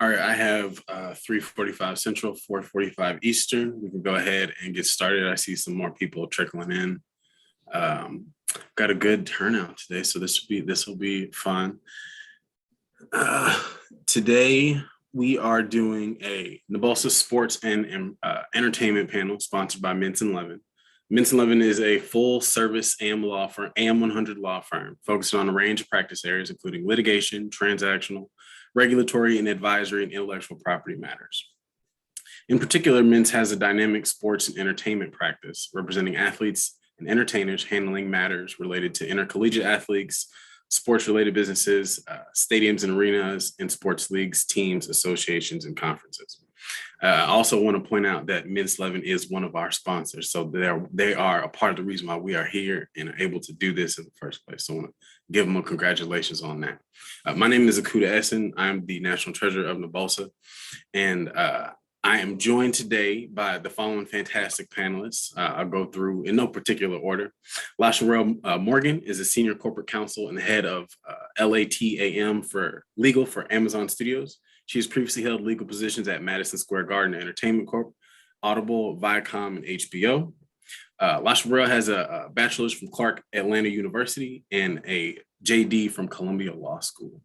All right, I have 3:45 Central, 4:45 Eastern. We can go ahead and get started. I see some more people trickling in. Um, got a good turnout today, so this will be fun. Uh, Today we are doing a Nabosa Sports and Entertainment panel sponsored by Mintz and Levin. Mintz and Levin is a full-service AM law firm, AM 100 law firm, focused on a range of practice areas, including litigation, transactional, regulatory, and advisory and intellectual property matters. In particular, Mintz has a dynamic sports and entertainment practice representing athletes and entertainers handling matters related to intercollegiate athletes, sports-related businesses, stadiums and arenas, and sports leagues, teams, associations, and conferences. I also want to point out that Mintz Levin is one of our sponsors, so they are a part of the reason why we are here and are able to do this in the first place. So I want to give them a congratulations on that. My name is Akuda Essen. I'm the National Treasurer of Nabosa, and I am joined today by the following fantastic panelists. I'll go through in no particular order. LaSharelle Morgan is a senior corporate counsel and the head of LATAM for legal for Amazon Studios. She has previously held legal positions at Madison Square Garden Entertainment Corp, Audible, Viacom, and HBO. LaSharelle has a bachelor's from Clark Atlanta University and a JD from Columbia Law School.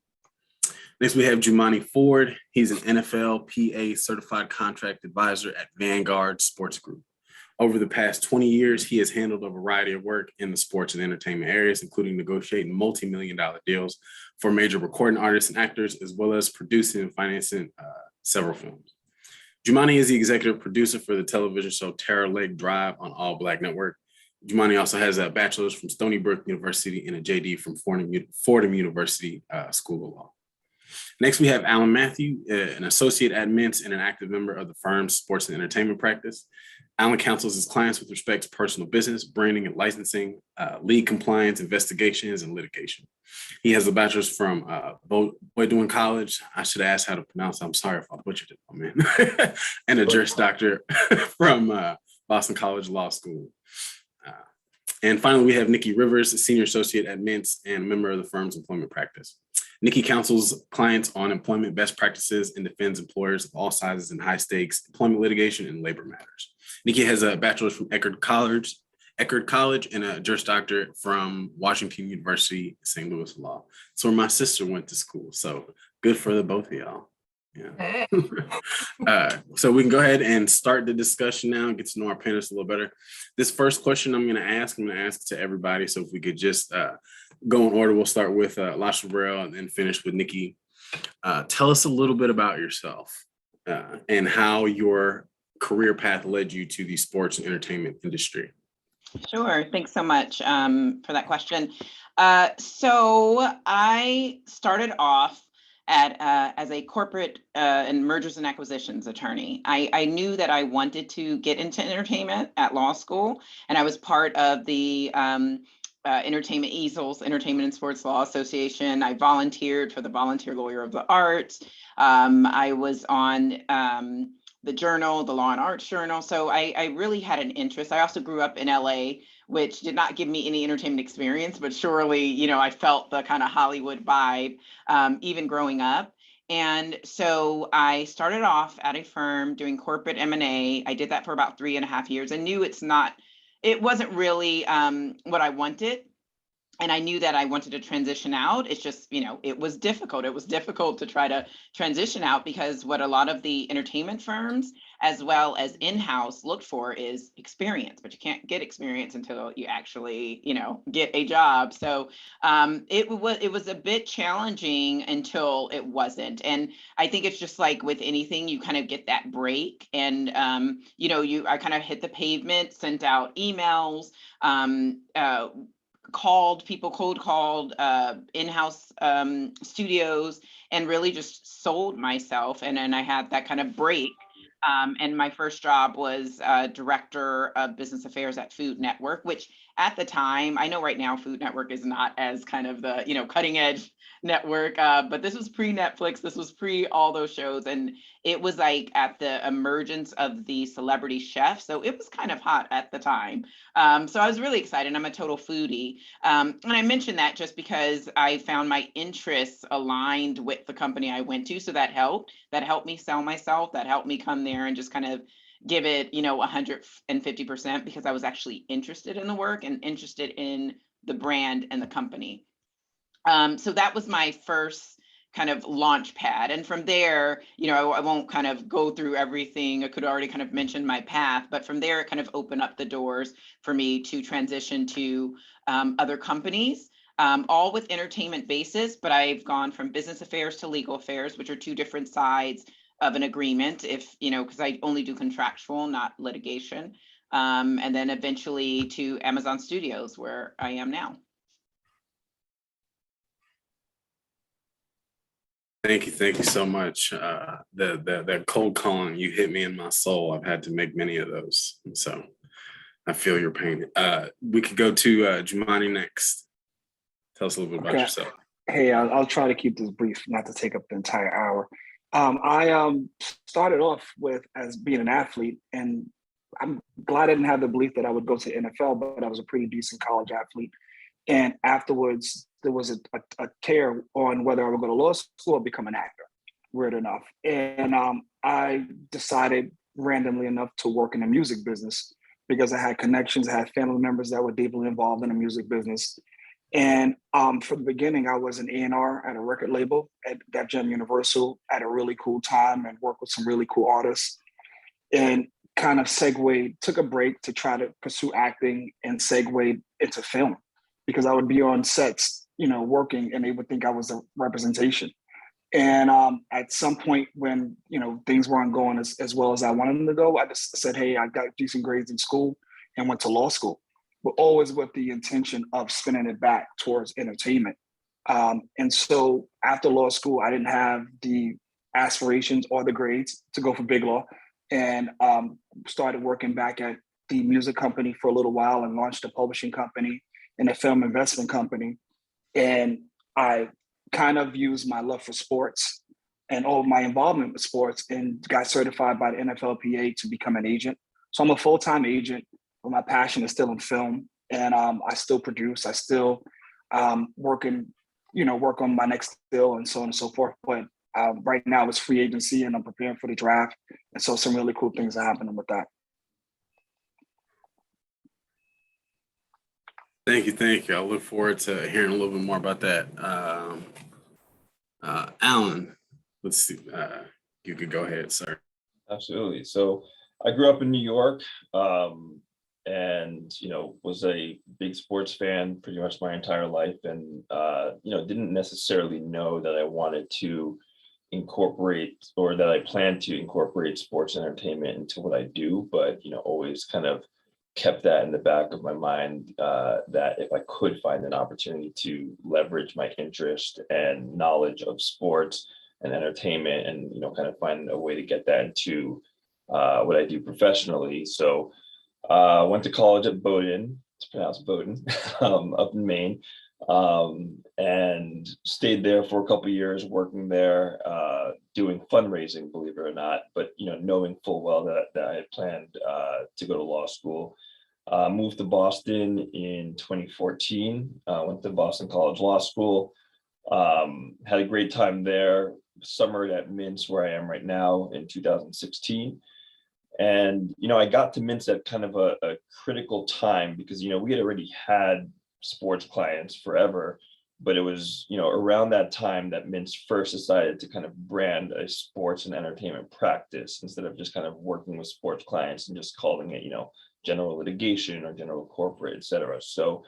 Next, we have Jumani Ford. He's an NFL PA certified contract advisor at Vanguard Sports Group. Over the past 20 years, he has handled a variety of work in the sports and entertainment areas, including negotiating multi-million-dollar deals for major recording artists and actors, as well as producing and financing several films. Jumani is the executive producer for the television show Terror Lake Drive on All Black Network. Jumani also has a bachelor's from Stony Brook University and a JD from Fordham University School of Law. Next, we have Alan Matthew, an associate at Mintz and an active member of the firm's sports and entertainment practice. Alan counsels his clients with respect to personal business, branding and licensing, league compliance, investigations, and litigation. He has a bachelor's from Bowdoin College. I should ask how to pronounce it. I'm sorry if I butchered it, oh man. And a Juris Doctor from Boston College Law School. And finally, we have Nikki Rivers, a senior associate at Mintz and a member of the firm's employment practice. Nikki counsels clients on employment best practices and defends employers of all sizes in high stakes employment litigation and labor matters. Nikki has a bachelor's from Eckerd College and a Juris Doctor from Washington University, St. Louis Law. It's where my sister went to school. So good for the both of y'all. Yeah. So we can go ahead and start the discussion now and get to know our panelists a little better. This first question I'm going to ask to everybody. So if we could just go in order, we'll start with LaSharelle and then finish with Nikki. Tell us a little bit about yourself and how your career path led you to the sports and entertainment industry. Sure. Thanks so much for that question. So I started off as a corporate and mergers and acquisitions attorney. I knew that I wanted to get into entertainment at law school, and I was part of the Entertainment Easels, Entertainment and Sports Law Association. I volunteered for the Volunteer Lawyer of the Arts. I was on the Journal, the Law and Arts Journal. So I really had an interest. I also grew up in LA, which did not give me any entertainment experience, but surely, I felt the kind of Hollywood vibe even growing up. And so I started off at a firm doing corporate M&A. I did that for about 3.5 years. I knew it wasn't really what I wanted. And I knew that I wanted to transition out. It's just, it was difficult. It was difficult to try to transition out because what a lot of the entertainment firms, as well as in-house, looked for is experience, but you can't get experience until you actually, get a job. So it was a bit challenging until it wasn't. And I think it's just like with anything, you kind of get that break, and I kind of hit the pavement, sent out emails, cold called in-house studios, and really just sold myself. And then I had that kind of break. And my first job was director of business affairs at Food Network, which at the time, I know right now Food Network is not as kind of the, cutting edge network, but this was pre-Netflix, this was pre all those shows, and it was like at the emergence of the celebrity chef, so it was kind of hot at the time. So I was really excited. I'm a total foodie, and I mentioned that just because I found my interests aligned with the company I went to, so that helped. That helped me sell myself. That helped me come there and just kind of give it, 150%, because I was actually interested in the work and interested in the brand and the company. So that was my first kind of launch pad. And from there, I won't kind of go through everything. I could already kind of mention my path, but from there, it kind of opened up the doors for me to transition to other companies, all with entertainment basis. But I've gone from business affairs to legal affairs, which are two different sides of an agreement, because I only do contractual, not litigation. And then eventually to Amazon Studios, where I am now. Thank you so much. That cold calling, you hit me in my soul. I've had to make many of those, so I feel your pain. We could go to Jumani next. Tell us a little bit about yourself. Hey, I'll try to keep this brief, not to take up the entire hour. I started off as being an athlete, and I'm glad I didn't have the belief that I would go to the NFL, but I was a pretty decent college athlete. And afterwards, there was a tear on whether I would go to law school or become an actor, weird enough. And I decided randomly enough to work in the music business because I had connections, I had family members that were deeply involved in the music business. And from the beginning, I was an A&R at a record label at Def Jam Universal at a really cool time and worked with some really cool artists. And kind of took a break to try to pursue acting and segued into film because I would be on sets, working, and they would think I was a representation. And at some point when, things weren't going as well as I wanted them to go, I just said, hey, I got decent grades in school and went to law school, but always with the intention of spinning it back towards entertainment. And so after law school, I didn't have the aspirations or the grades to go for big law, and started working back at the music company for a little while and launched a publishing company and a film investment company. And I kind of used my love for sports and all of my involvement with sports and got certified by the NFLPA to become an agent. So I'm a full-time agent, but my passion is still in film. And I still produce, I still work on my next deal and so on and so forth. But right now it's free agency and I'm preparing for the draft. And so some really cool things are happening with that. Thank you. I look forward to hearing a little bit more about that. Alan, let's see. You could go ahead, sir. Absolutely. So I grew up in New York, and was a big sports fan pretty much my entire life, and didn't necessarily know that I wanted to incorporate or that I planned to incorporate sports entertainment into what I do, but always kind of kept that in the back of my mind, that if I could find an opportunity to leverage my interest and knowledge of sports and entertainment and kind of find a way to get that into what I do professionally. So went to college at Bowdoin, it's pronounced Bowdoin, up in Maine, and stayed there for a couple of years working there, doing fundraising, believe it or not, but knowing full well that I had planned to go to law school. Moved to Boston in 2014, went to Boston College Law School, had a great time there, summered at Mintz, where I am right now, in 2016. And, I got to Mintz at kind of a critical time because, we had already had sports clients forever, but it was, around that time that Mintz first decided to kind of brand a sports and entertainment practice instead of just kind of working with sports clients and just calling it, general litigation or general corporate, et cetera. So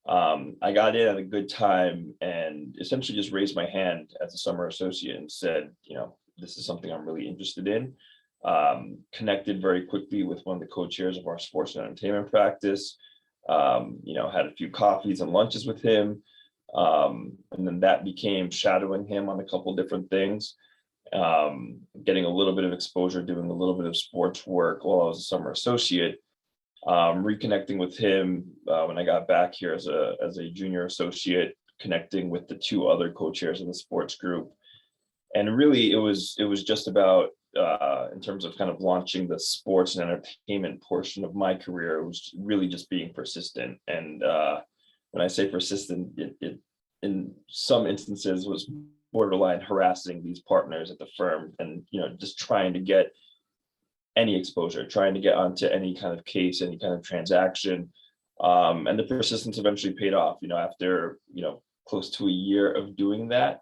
I got in at a good time and essentially just raised my hand as a summer associate and said, this is something I'm really interested in. Connected very quickly with one of the co-chairs of our sports and entertainment practice, had a few coffees and lunches with him. And then that became shadowing him on a couple different things, getting a little bit of exposure, doing a little bit of sports work while I was a summer associate. Reconnecting with him when I got back here as a junior associate, connecting with the two other co-chairs of the sports group. And really it was just about in terms of kind of launching the sports and entertainment portion of my career, it was really just being persistent. And when I say persistent, it in some instances was borderline harassing these partners at the firm, and just trying to get any exposure, trying to get onto any kind of case, any kind of transaction. And the persistence eventually paid off. After close to a year of doing that,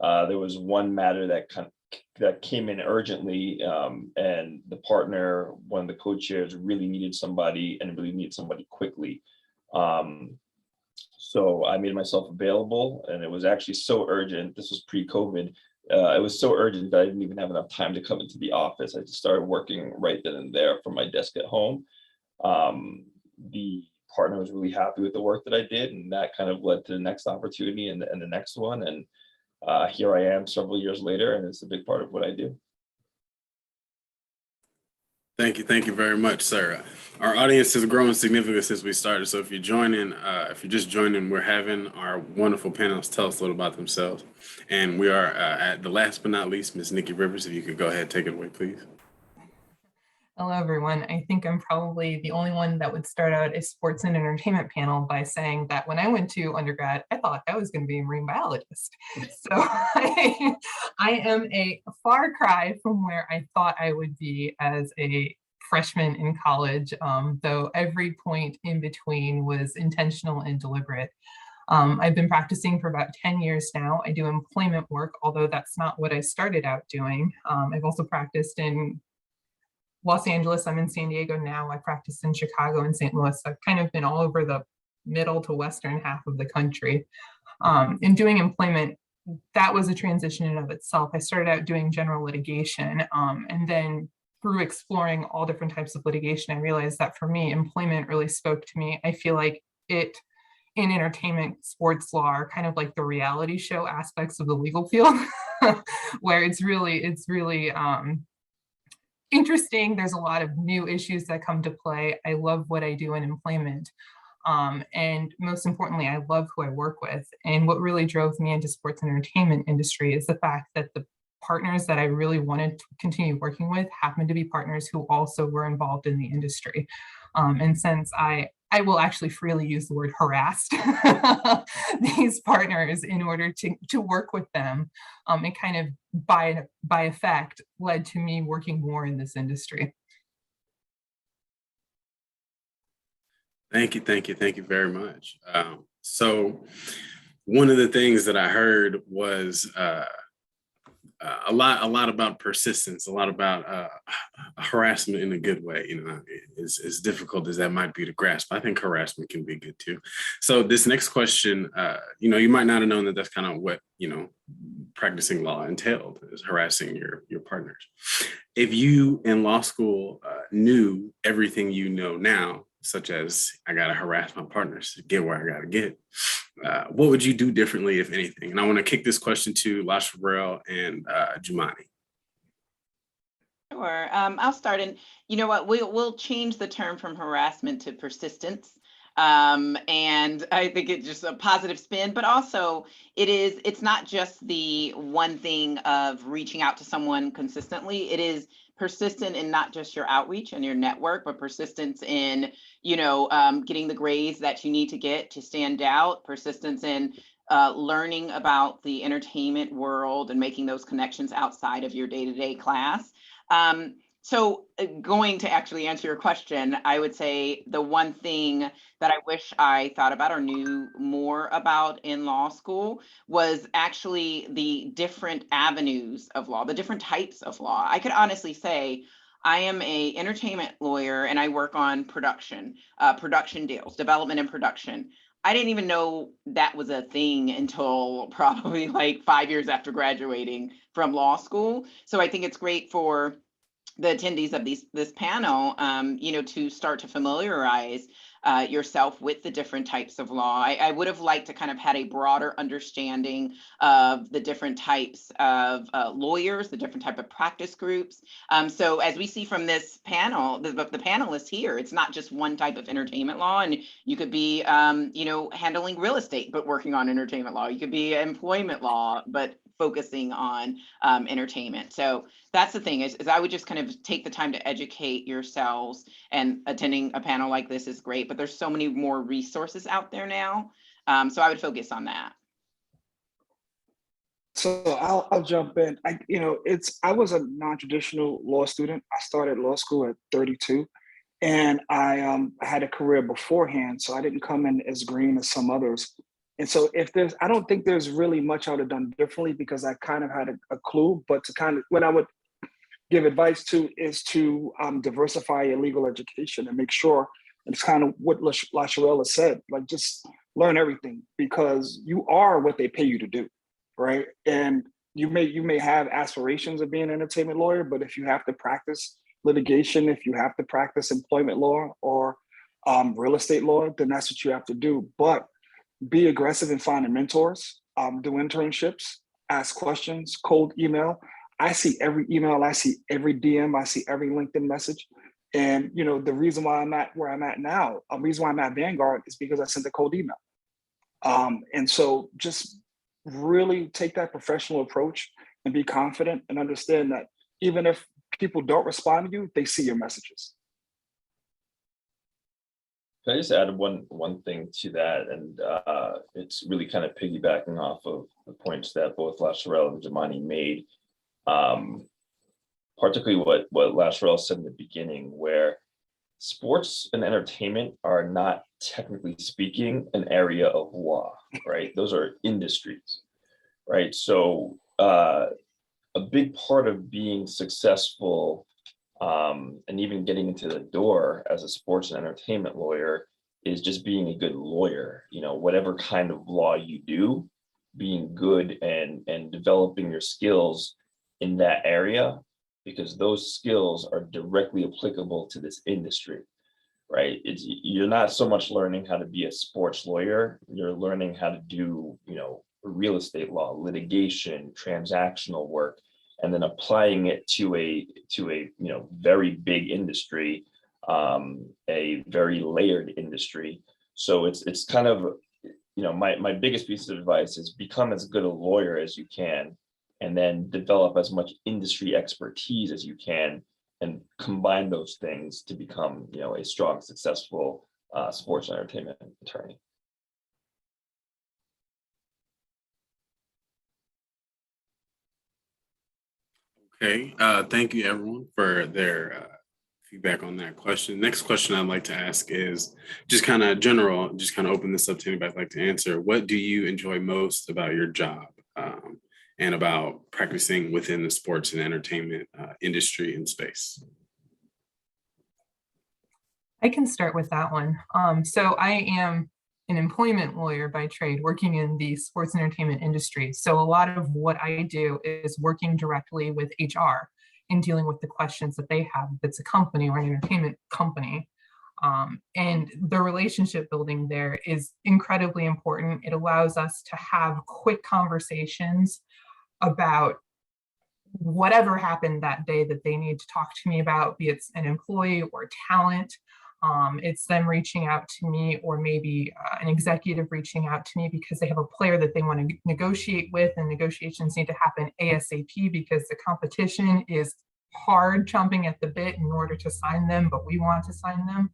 there was one matter that came in urgently, and the partner, one of the co-chairs, really needed somebody quickly. So I made myself available, and it was actually so urgent. This was pre-COVID. It was so urgent that I didn't even have enough time to come into the office. I just started working right then and there from my desk at home. The partner was really happy with the work that I did, and that kind of led to the next opportunity and the next one. And here I am several years later, and it's a big part of what I do. Thank you very much, sir. Our audience has grown significantly since we started. So if you're just joining, we're having our wonderful panelists tell us a little about themselves. And we are at the last but not least, Ms. Nikki Rivers. If you could go ahead, take it away, please. Hello, everyone. I think I'm probably the only one that would start out a sports and entertainment panel by saying that when I went to undergrad, I thought I was going to be a marine biologist. So I am a far cry from where I thought I would be as a freshman in college, though every point in between was intentional and deliberate. I've been practicing for about 10 years now. I do employment work, although that's not what I started out doing. I've also practiced in Los Angeles. I'm in San Diego now. I practiced in Chicago and St. Louis. I've kind of been all over the middle to western half of the country. In doing employment, that was a transition in of itself. I started out doing general litigation, and then through exploring all different types of litigation, I realized that for me, employment really spoke to me. I feel like it, in entertainment, sports law, are kind of like the reality show aspects of the legal field, where it's really interesting. There's a lot of new issues that come to play. I love what I do in employment. And most importantly, I love who I work with. And what really drove me into sports and entertainment industry is the fact that the partners that I really wanted to continue working with happened to be partners who also were involved in the industry. And since I will actually freely use the word harassed these partners in order to work with them, it kind of by effect led to me working more in this industry. Thank you very much. So one of the things that I heard was a lot about persistence, a lot about harassment in a good way. As difficult as that might be to grasp, I think harassment can be good too. So this next question, you might not have known that that's kind of what practicing law entailed, is harassing your partners. If you in law school knew everything you know now, such as I gotta harass my partners to get where I gotta get, what would you do differently, if anything? And I want to kick this question to Lasha Burrell and Jumani. Sure, I'll start. And you know what, we'll change the term from harassment to persistence. And I think it's just a positive spin, but also it's not just the one thing of reaching out to someone consistently. It is persistent in not just your outreach and your network, but persistence in, getting the grades that you need to get to stand out, persistence in learning about the entertainment world and making those connections outside of your day-to-day class. So going to actually answer your question, I would say the one thing that I wish I thought about or knew more about in law school was actually the different avenues of law, the different types of law. I could honestly say I am an entertainment lawyer and I work on production deals, development and production. I didn't even know that was a thing until probably like 5 years after graduating from law school. So I think it's great for the attendees of this panel, to start to familiarize yourself with the different types of law. I would have liked to kind of had a broader understanding of the different types of lawyers, the different type of practice groups. So as we see from this panel, the panelists here, it's not just one type of entertainment law, and you could be, handling real estate, but working on entertainment law. You could be employment law, but focusing on entertainment. So that's the thing is I would just kind of take the time to educate yourselves, and attending a panel like this is great, but there's so many more resources out there now. So I would focus on that. So I'll jump in. I was a non-traditional law student. I started law school at 32, and I had a career beforehand, so I didn't come in as green as some others. And so I don't think there's really much I would have done differently, because I kind of had a clue. But to kind of, what I would give advice to is to diversify your legal education and make sure, and it's kind of what LaSharella said, like just learn everything, because you are what they pay you to do, right? And you may have aspirations of being an entertainment lawyer, but if you have to practice litigation, if you have to practice employment law or real estate law, then that's what you have to do. But be aggressive in finding mentors, do internships, ask questions, cold email. I see every email, I see every DM, I see every LinkedIn message. And the reason why I'm at where I'm at now, the reason why I'm at Vanguard is because I sent a cold email. And so just really take that professional approach and be confident and understand that even if people don't respond to you, they see your messages. Can I just add one thing to that? And it's really kind of piggybacking off of the points that both LaSharella and Jamani made, particularly what LaSharella said in the beginning, where sports and entertainment are not, technically speaking, an area of law, right? Those are industries, right? So a big part of being successful and even getting into the door as a sports and entertainment lawyer is just being a good lawyer. Whatever kind of law you do, being good and developing your skills in that area, because those skills are directly applicable to this industry, right? You're not so much learning how to be a sports lawyer, you're learning how to do, real estate law, litigation, transactional work, and then applying it to a very big industry, a very layered industry. So it's kind of, my biggest piece of advice is become as good a lawyer as you can, and then develop as much industry expertise as you can, and combine those things to become, a strong, successful sports and entertainment attorney. Okay, thank you everyone for their feedback on that question. Next question I'd like to ask is just kind of general, just kind of open this up to anybody who'd like to answer. What do you enjoy most about your job and about practicing within the sports and entertainment industry and space? I can start with that one. So I am an employment lawyer by trade, working in the sports and entertainment industry. So a lot of what I do is working directly with HR and dealing with the questions that they have. If it's a company or an entertainment company. And the relationship building there is incredibly important. It allows us to have quick conversations about whatever happened that day that they need to talk to me about, be it an employee or talent. It's them reaching out to me, or maybe an executive reaching out to me because they have a player that they want to negotiate with, and negotiations need to happen ASAP because the competition is hard chomping at the bit in order to sign them, but we want to sign them.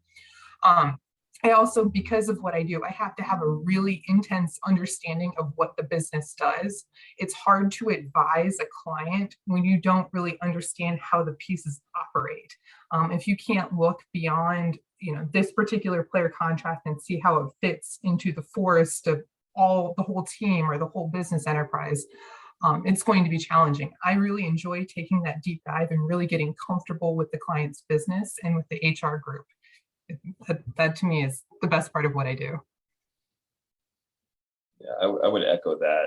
I also, because of what I do, I have to have a really intense understanding of what the business does. It's hard to advise a client when you don't really understand how the pieces operate. If you can't look beyond, this particular player contract and see how it fits into the forest of the whole team or the whole business enterprise, it's going to be challenging. I really enjoy taking that deep dive and really getting comfortable with the client's business and with the HR group. That to me is the best part of what I do. Yeah, I would echo that.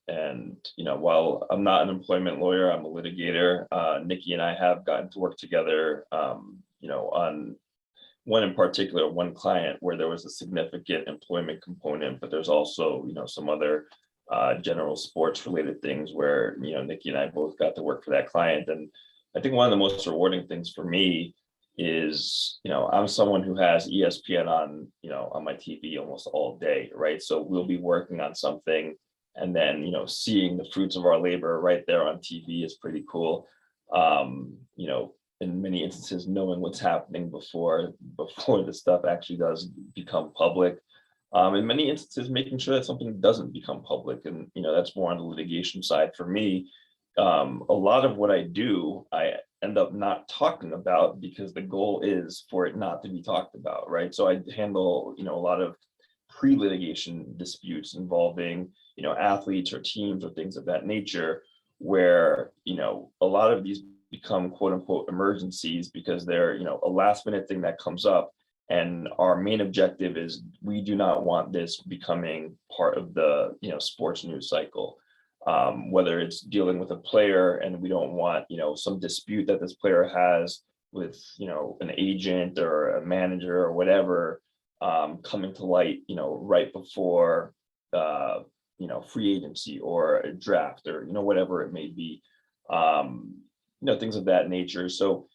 And while I'm not an employment lawyer, I'm a litigator. Nikki and I have gotten to work together, on one in particular, one client where there was a significant employment component, but there's also, some other general sports related things where, Nikki and I both got to work for that client. And I think one of the most rewarding things for me is, I'm someone who has ESPN on, on my TV almost all day, right? So we'll be working on something and then, seeing the fruits of our labor right there on TV is pretty cool. In many instances, knowing what's happening before the stuff actually does become public. In many instances, making sure that something doesn't become public. And, that's more on the litigation side for me. A lot of what I do, I end up not talking about because the goal is for it not to be talked about, right? So I handle, a lot of pre-litigation disputes involving, athletes or teams or things of that nature, where, a lot of these become quote unquote emergencies because they're, a last minute thing that comes up. And our main objective is we do not want this becoming part of the, sports news cycle. Whether it's dealing with a player and we don't want, some dispute that this player has with, an agent or a manager or whatever, coming to light, right before, free agency or a draft or, whatever it may be, things of that nature. So,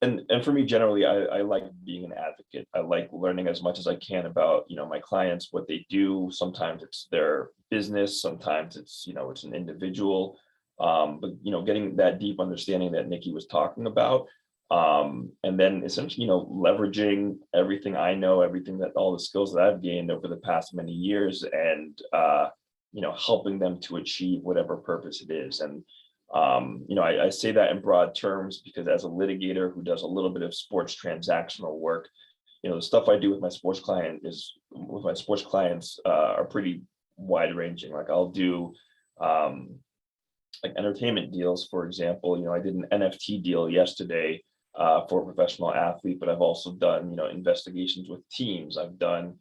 and for me, generally, I like being an advocate. I like learning as much as I can about, my clients, what they do. Sometimes it's their business, sometimes it's, it's an individual, but, getting that deep understanding that Nikki was talking about. And then essentially, leveraging everything I know, everything that all the skills that I've gained over the past many years and, helping them to achieve whatever purpose it is. And, I say that in broad terms because as a litigator who does a little bit of sports transactional work, the stuff I do with my sports clients are pretty wide ranging. Like I'll do like entertainment deals, for example. I did an NFT deal yesterday for a professional athlete, but I've also done, investigations with teams. I've done,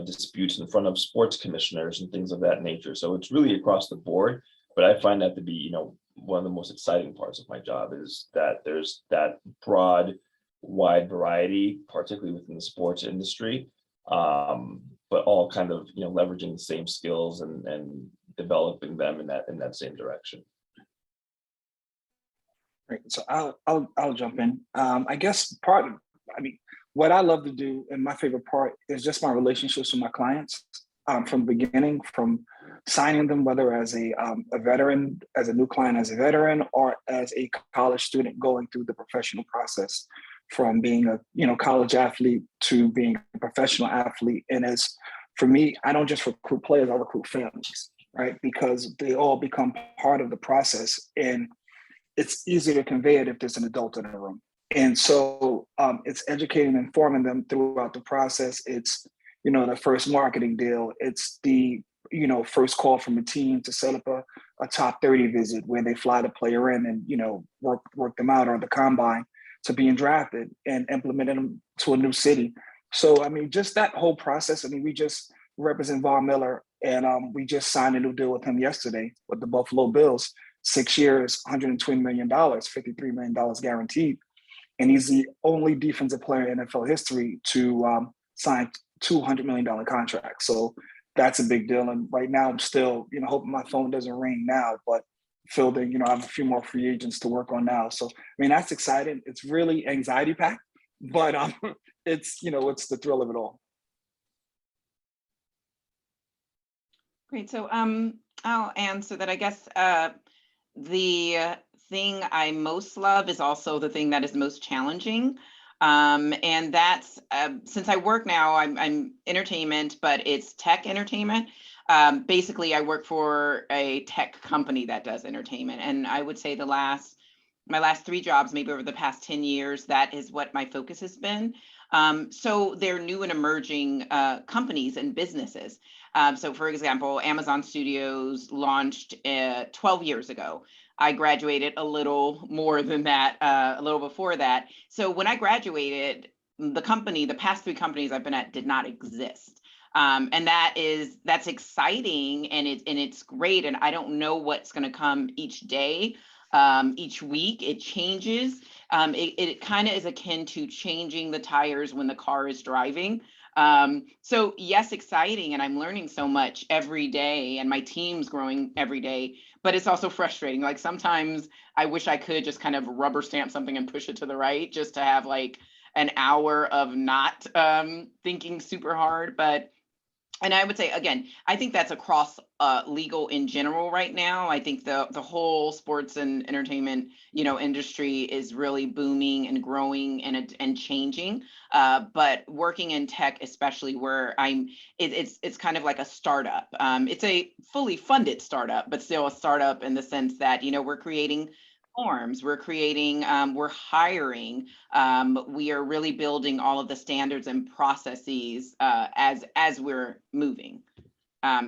disputes in front of sports commissioners and things of that nature. So it's really across the board. But I find that to be, one of the most exciting parts of my job is that there's that broad, wide variety, particularly within the sports industry, but all kind of, leveraging the same skills and developing them in that same direction. Great. So I'll jump in. I guess what I love to do and my favorite part is just my relationships with my clients from the beginning, from signing them, whether as a veteran, as a new client, as a veteran, or as a college student going through the professional process, from being a college athlete to being a professional athlete. And as for me, I don't just recruit players, I recruit families, right? Because they all become part of the process, and it's easy to convey it if there's an adult in the room. And so it's educating and informing them throughout the process. It's, the first marketing deal. It's the, first call from a team to set up a top 30 visit where they fly the player in and, work them out, or the combine to being drafted and implementing them to a new city. So, just that whole process. We just represent Von Miller, and we just signed a new deal with him yesterday with the Buffalo Bills, 6 years, $120 million, $53 million guaranteed. And he's the only defensive player in NFL history to sign $200 million contract. So that's a big deal. And right now I'm still, hoping my phone doesn't ring now, but fielding, I have a few more free agents to work on now. So, that's exciting. It's really anxiety packed, but it's, it's the thrill of it all. Great. So I'll answer that. I guess the thing I most love is also the thing that is most challenging. And that's since I work now, I'm entertainment, but it's tech entertainment. Basically, I work for a tech company that does entertainment. And I would say my last 3 jobs, maybe over the past 10 years, that is what my focus has been. So they're new and emerging companies and businesses. So for example, Amazon Studios launched 12 years ago. I graduated a little more than that, a little before that. So when I graduated, the past 3 companies I've been at did not exist. And that's exciting, and it's great. And I don't know what's going to come each day. each week. It changes. It kind of is akin to changing the tires when the car is driving. So yes, exciting, and I'm learning so much every day, and my team's growing every day, but it's also frustrating. Like sometimes I wish I could just kind of rubber stamp something and push it to the right just to have like an hour of not thinking super hard. And I would say, again, I think that's across legal in general right now. I think the whole sports and entertainment, industry is really booming and growing and changing. But working in tech, especially where it's kind of like a startup. It's a fully funded startup, but still a startup in the sense that, we're creating forms, we're creating, we're hiring, we are really building all of the standards and processes as we're moving.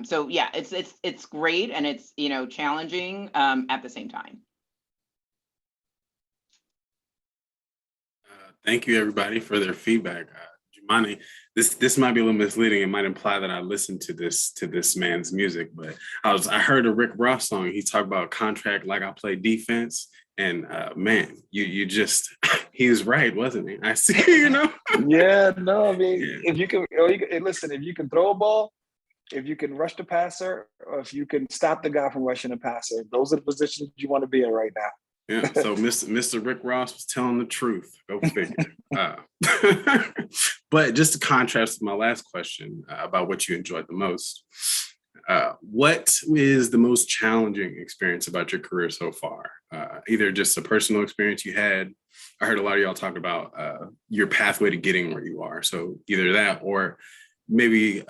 So yeah, it's great, and it's challenging at the same time. Thank you, everybody, for their feedback. Jumani, this might be a little misleading. It might imply that I listened to this man's music, but I heard a Rick Ross song. He talked about contract like I play defense, and man, you just he was right, wasn't he? I see, Yeah, no, I mean, Yeah. if you can, listen, if you can throw a ball, if you can rush the passer, or if you can stop the guy from rushing the passer, those are the positions you want to be in right now. Yeah, so Mr. Rick Ross was telling the truth. Go figure. But just to contrast with my last question about what you enjoyed the most, what is the most challenging experience about your career so far? Either just a personal experience you had. I heard a lot of y'all talk about your pathway to getting where you are. So either that, or maybe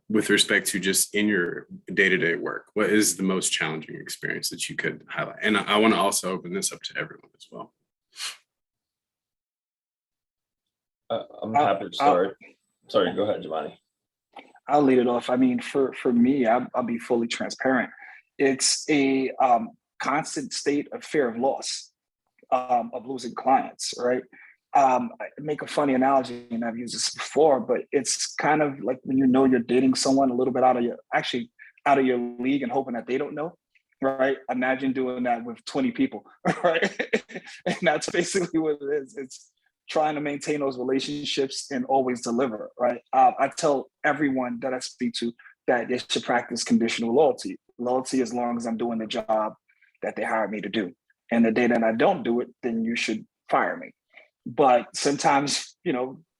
with respect to just in your day-to-day work, what is the most challenging experience that you could highlight? And I want to also open this up to everyone as well. I'm happy to start. Sorry, go ahead, Jumani. I'll lead it off. I mean, for me, I'll be fully transparent. It's a constant state of fear of loss, of losing clients, right? I make a funny analogy, and I've used this before, but it's kind of like when you're dating someone a little bit out of your league and hoping that they don't know, right? Imagine doing that with 20 people, right? And that's basically what it is. It's trying to maintain those relationships and always deliver, right? I tell everyone that I speak to that they should practice conditional loyalty. Loyalty as long as I'm doing the job that they hired me to do. And the day that I don't do it, then you should fire me. But sometimes,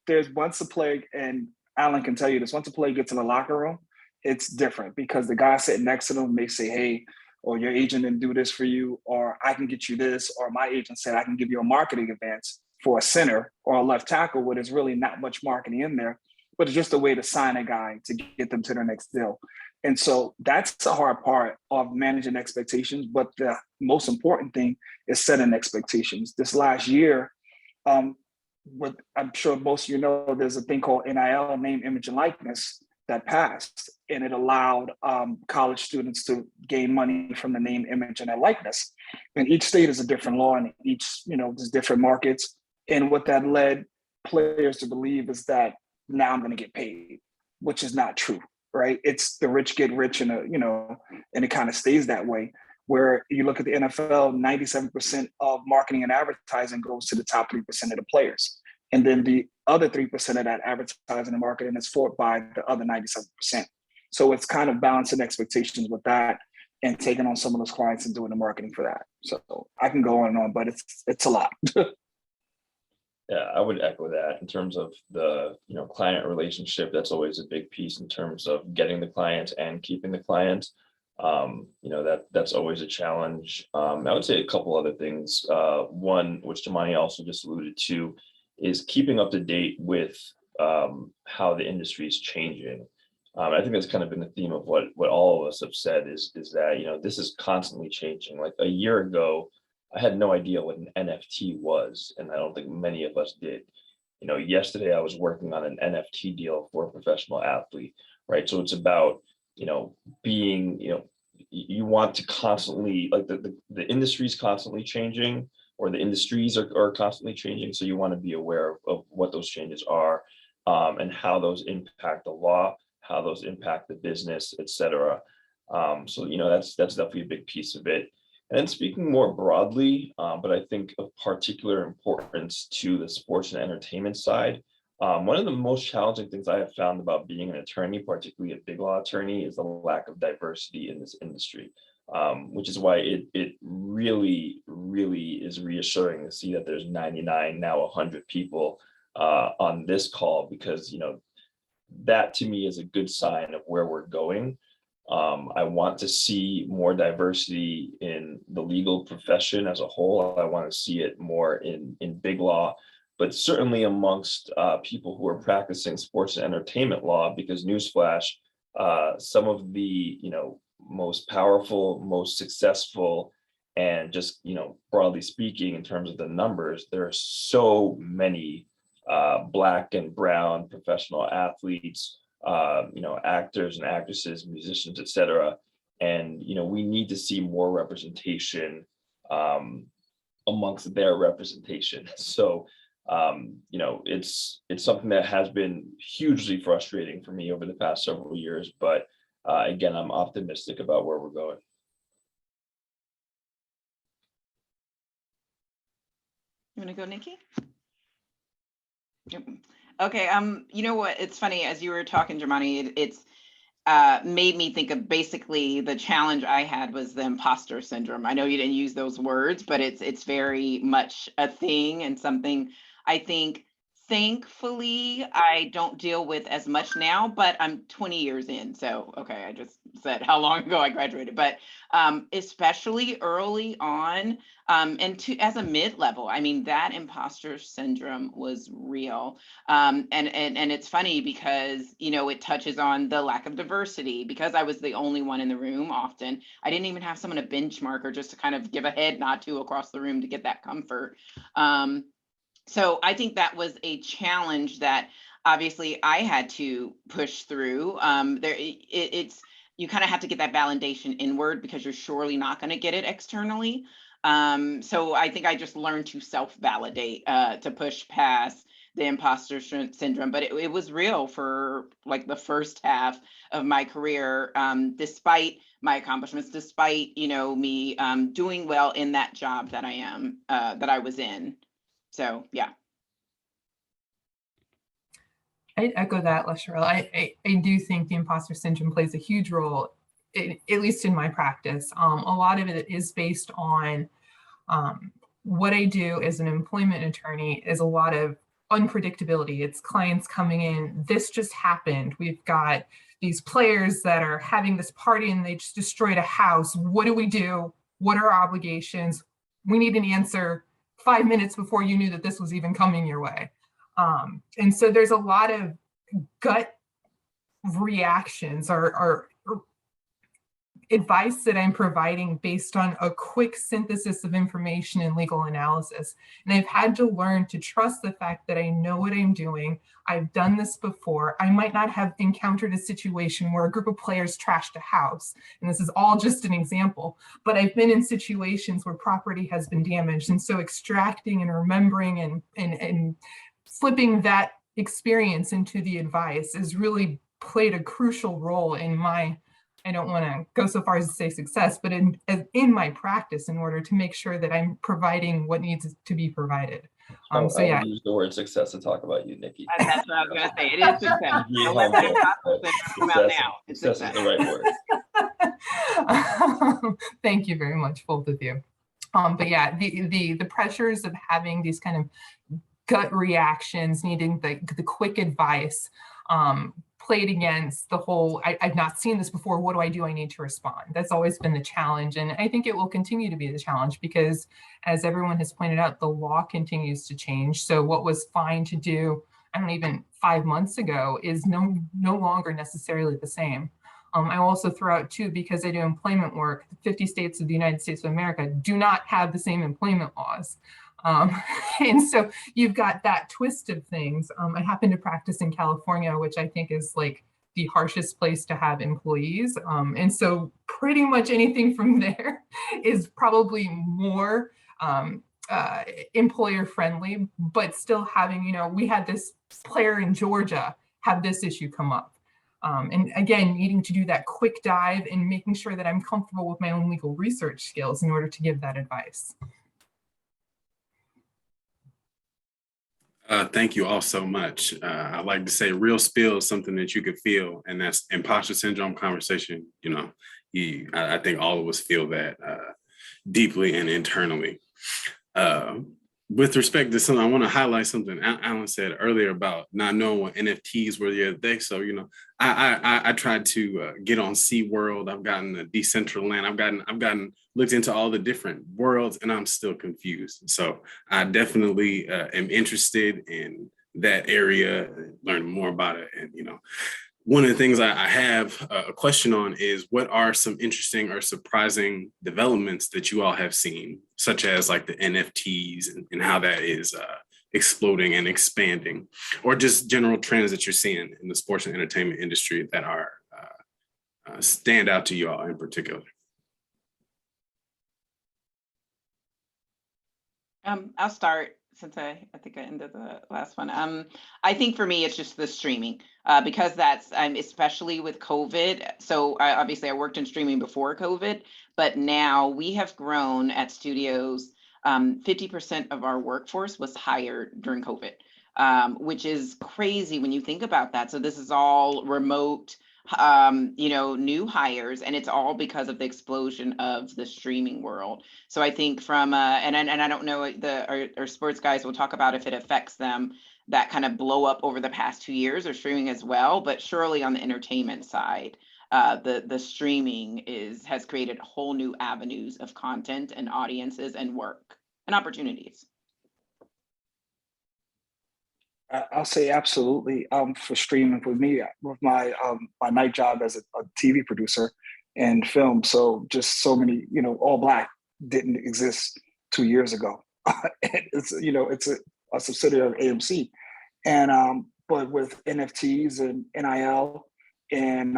there's once a player, and Alan can tell you this, once a player gets in the locker room, it's different because the guy sitting next to them may say, hey, or your agent didn't do this for you, or I can get you this, or my agent said I can give you a marketing advance for a center or a left tackle where there's really not much marketing in there, but it's just a way to sign a guy to get them to their next deal. And so that's the hard part of managing expectations. But the most important thing is setting expectations. This last year, what I'm sure most of there's a thing called NIL, name, image, and likeness, that passed, and it allowed college students to gain money from the name, image, and their likeness. And each state is a different law, and each, there's different markets. And what that led players to believe is that now I'm going to get paid, which is not true, right? It's the rich get rich, and and it kind of stays that way. Where you look at the NFL, 97% of marketing and advertising goes to the top 3% of the players. And then the other 3% of that advertising and marketing is fought by the other 97%. So it's kind of balancing expectations with that and taking on some of those clients and doing the marketing for that. So I can go on and on, but it's a lot. Yeah, I would echo that in terms of the client relationship. That's always a big piece in terms of getting the clients and keeping the clients. That's always a challenge. I would say a couple other things. One, which Jumani also just alluded to, is keeping up to date with how the industry is changing. I think that's kind of been the theme of what all of us have said is that this is constantly changing. Like a year ago, I had no idea what an NFT was, and I don't think many of us did. Yesterday I was working on an NFT deal for a professional athlete, right? So it's about being, you want to constantly, like the industry's constantly changing, or the industries are constantly changing. So you want to be aware of what those changes are, and how those impact the law, how those impact the business, et cetera. So that's definitely a big piece of it. And then speaking more broadly, but I think of particular importance to the sports and entertainment side, one of the most challenging things I have found about being an attorney, particularly a big law attorney, is the lack of diversity in this industry, which is why it really, really is reassuring to see that there's 99, now 100 people on this call, because, that to me is a good sign of where we're going. I want to see more diversity in the legal profession as a whole. I want to see it more in big law, but certainly amongst people who are practicing sports and entertainment law, because newsflash, some of the most powerful, most successful, and just broadly speaking in terms of the numbers, there are so many Black and brown professional athletes, actors and actresses, musicians, etc. And we need to see more representation amongst their representation. So it's something that has been hugely frustrating for me over the past several years, but again, I'm optimistic about where we're going. You want to go, Nikki? Yep. Okay. You know what? It's funny, as you were talking, Germani, it's made me think of basically the challenge I had was the imposter syndrome. I know you didn't use those words, but it's very much a thing, and something I think thankfully I don't deal with as much now, but I'm 20 years in. So, okay, I just said how long ago I graduated, but especially early on, and as a mid-level, I mean, that imposter syndrome was real. And it's funny because, it touches on the lack of diversity, because I was the only one in the room often. I didn't even have someone to benchmark or just to kind of give a head nod to across the room to get that comfort. So I think that was a challenge that obviously I had to push through. You kind of have to get that validation inward, because you're surely not going to get it externally. So I think I just learned to self-validate, to push past the imposter syndrome, but it was real for like the first half of my career, despite my accomplishments, despite, me doing well in that job that I was in. So, yeah. I echo that, Lasherelle. I do think the imposter syndrome plays a huge role, at least in my practice. A lot of it is based on what I do as an employment attorney is a lot of unpredictability. It's clients coming in, this just happened. We've got these players that are having this party and they just destroyed a house. What do we do? What are our obligations? We need an answer 5 minutes before you knew that this was even coming your way. And so there's a lot of gut reactions or advice that I'm providing based on a quick synthesis of information and legal analysis. And I've had to learn to trust the fact that I know what I'm doing. I've done this before. I might not have encountered a situation where a group of players trashed a house, and this is all just an example, but I've been in situations where property has been damaged. And so extracting and remembering and flipping that experience into the advice has really played a crucial role in my, I don't want to go so far as to say success, but in my practice, in order to make sure that I'm providing what needs to be provided. So yeah, use the word success to talk about you, Nikki. That's what I was going to say. It is success. Don't let that imposter come out now. It's success is the right word. Thank you very much, both of you. But yeah, the pressures of having these kind of gut reactions, needing the quick advice, played against the whole, I've not seen this before, what do I do? I need to respond. That's always been the challenge. And I think it will continue to be the challenge because, as everyone has pointed out, the law continues to change. So what was fine to do, I don't even 5 months ago, is no longer necessarily the same. I also throw out too, because I do employment work, 50 states of the United States of America do not have the same employment laws. And so you've got that twist of things. I happen to practice in California, which I think is like the harshest place to have employees. And so pretty much anything from there is probably more employer friendly, but still having, we had this player in Georgia have this issue come up. And again, needing to do that quick dive and making sure that I'm comfortable with my own legal research skills in order to give that advice. Thank you all so much. I like to say real spill is something that you could feel, and that's imposter syndrome conversation. You know, I think all of us feel that deeply and internally. With respect to something, I want to highlight something Alan said earlier about not knowing what NFTs were the other day. So, you know, I tried to get on SeaWorld. I've gotten a Decentraland. I've gotten looked into all the different worlds, and I'm still confused. So I definitely am interested in that area, learning more about it. And, you know, one of the things I have a question on is what are some interesting or surprising developments that you all have seen, such as like the NFTs and how that is exploding and expanding, or just general trends that you're seeing in the sports and entertainment industry that are stand out to you all in particular? I'll start since I think I ended the last one. I think for me, it's just the streaming because that's especially with COVID. So obviously I worked in streaming before COVID, but now we have grown at studios. 50% of our workforce was hired during COVID, which is crazy when you think about that. So this is all remote, you know, new hires, and it's all because of the explosion of the streaming world. So I think from and I don't know, our sports guys will talk about if it affects them, that kind of blow up over the past 2 years or streaming as well, but surely on the entertainment side, the streaming has created whole new avenues of content and audiences and work and opportunities. I'll say absolutely for streaming with me with my my night job as a TV producer and film. So just so many, you know, All Black didn't exist 2 years ago. It's, you know, it's a subsidiary of AMC, and but with NFTs and NIL and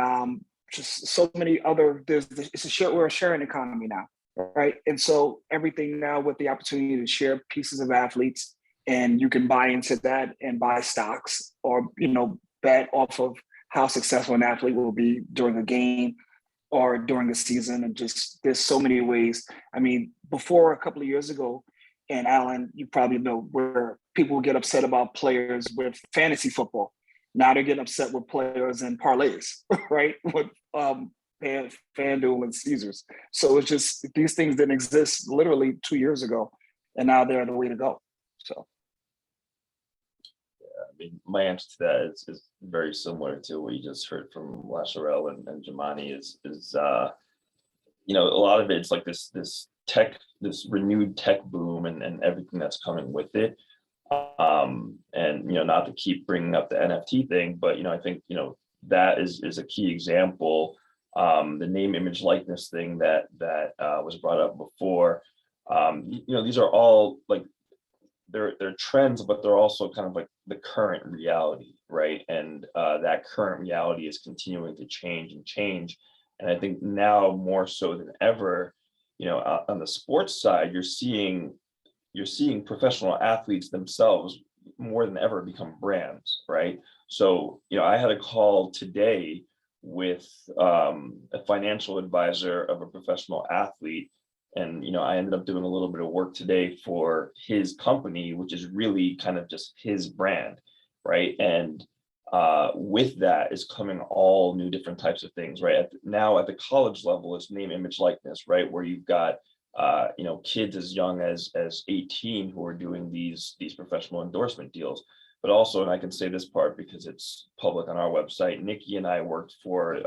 just so many other, we're a sharing economy now, right? And so everything now with the opportunity to share pieces of athletes, and you can buy into that and buy stocks or, you know, bet off of how successful an athlete will be during a game or during the season. And just, there's so many ways. I mean, before a couple of years ago, and Alan, you probably know, where people would get upset about players with fantasy football. Now they're getting upset with players in parlays, right? With FanDuel and Caesars. So it's just, these things didn't exist literally 2 years ago, and now they're the way to go. So, yeah, I mean, my answer to that is very similar to what you just heard from Lasharel and Jamani. Is you know, a lot of it's like this renewed tech boom and everything that's coming with it. And you know, not to keep bringing up the NFT thing, but you know, I think, you know, that is a key example. The name, image, likeness thing that was brought up before. You know, these are all like, they're trends, but they're also kind of like the current reality, right? And that current reality is continuing to change. And I think now more so than ever, you know, on the sports side, you're seeing professional athletes themselves more than ever become brands, right? So, you know, I had a call today with a financial advisor of a professional athlete. And, you know, I ended up doing a little bit of work today for his company, which is really kind of just his brand, right? And with that is coming all new different types of things, right? Now at the college level, it's name, image, likeness, right? Where you've got, you know, kids as young as 18 who are doing these professional endorsement deals. But also, and I can say this part because it's public on our website, Nikki and I worked for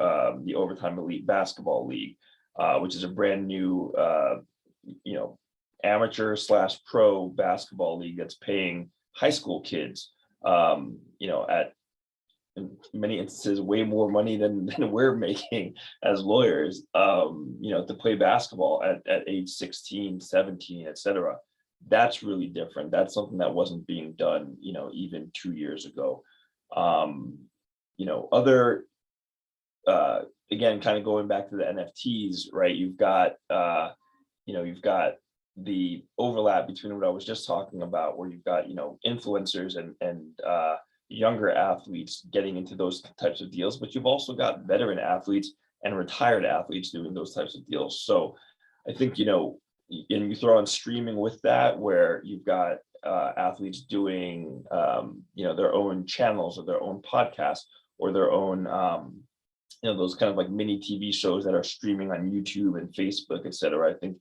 the Overtime Elite Basketball League, which is a brand new, you know, amateur/pro basketball league that's paying high school kids, you know, at in many instances way more money than we're making as lawyers, you know, to play basketball at age 16, 17, etc. That's really different. That's something that wasn't being done, you know, even 2 years ago. You know, other again, kind of going back to the NFTs, right? You've got, you know, you've got the overlap between what I was just talking about, where you've got, you know, influencers and younger athletes getting into those types of deals, but you've also got veteran athletes and retired athletes doing those types of deals. So I think, and you throw on streaming with that, where you've got athletes doing, their own channels or their own podcasts or their own, those kind of like mini TV shows that are streaming on YouTube and Facebook, et cetera. I think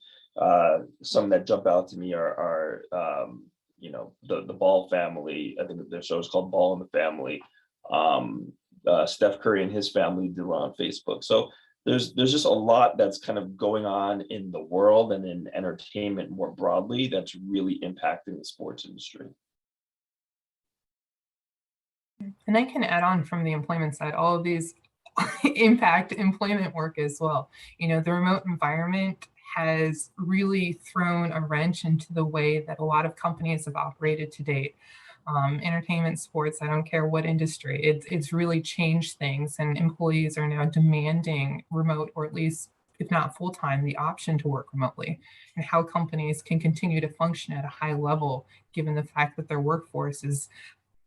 some that jump out to me are the Ball family. I think their show is called Ball in the Family. Steph Curry and his family do it on Facebook. So there's just a lot that's kind of going on in the world and in entertainment more broadly that's really impacting the sports industry. And I can add on from the employment side, all of these impact employment work as well. The remote environment has really thrown a wrench into the way that a lot of companies have operated to date. Entertainment, sports, I don't care what industry, it's really changed things, and employees are now demanding remote, or at least, if not full-time, the option to work remotely, and how companies can continue to function at a high level, given the fact that their workforce is,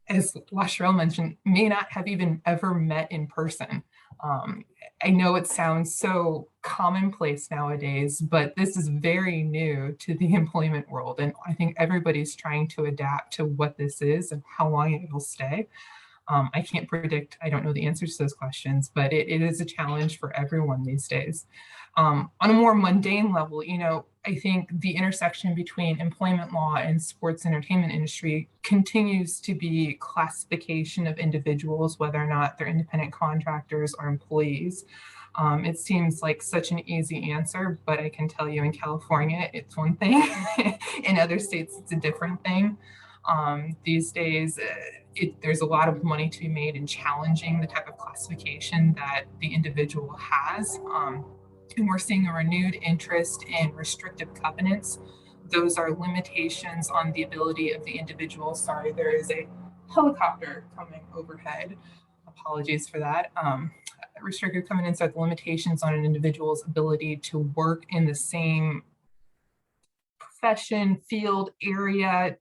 as Lashrell mentioned, may not have even ever met in person. I know it sounds so commonplace nowadays, but this is very new to the employment world. And I think everybody's trying to adapt to what this is and how long it will stay. I can't predict, I don't know the answers to those questions, but it is a challenge for everyone these days. On a more mundane level, I think the intersection between employment law and sports entertainment industry continues to be classification of individuals, whether or not they're independent contractors or employees. It seems like such an easy answer, but I can tell you in California, it's one thing. In other states, it's a different thing. These days, there's a lot of money to be made in challenging the type of classification that the individual has. And we're seeing a renewed interest in restrictive covenants. Those are limitations on the ability of the individual. Sorry, there is a helicopter coming overhead. Apologies for that. Restrictive covenants are the limitations on an individual's ability to work in the same profession, field, area,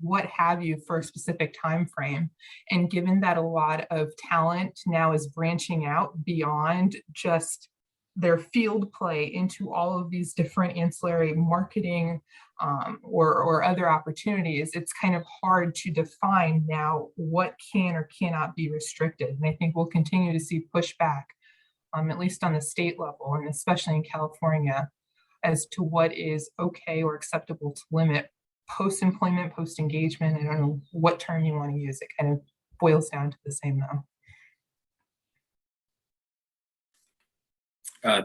what have you, for a specific time frame. And given that a lot of talent now is branching out beyond just their field play into all of these different ancillary marketing or other opportunities, it's kind of hard to define now what can or cannot be restricted. And I think we'll continue to see pushback, at least on the state level, and especially in California, as to what is okay or acceptable to limit post-employment, post-engagement. I don't know what term you want to use. It kind of boils down to the same though.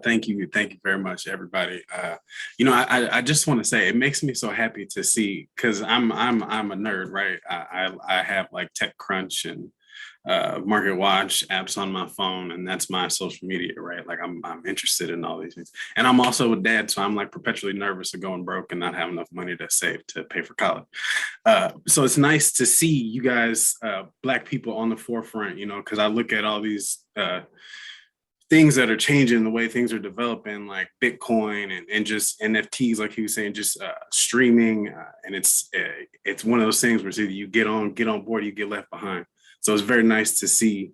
Thank you very much, everybody. I just want to say it makes me so happy to see, because I'm a nerd, right? I have like TechCrunch and Market Watch apps on my phone, and that's my social media, right? Like I'm interested in all these things, and I'm also a dad, so I'm like perpetually nervous of going broke and not having enough money to save to pay for college. So it's nice to see you guys, Black people, on the forefront, because I look at all these things that are changing, the way things are developing, like Bitcoin and just NFTs, like he was saying, just streaming, and it's one of those things where it's either you get on board, or you get left behind. So it's very nice to see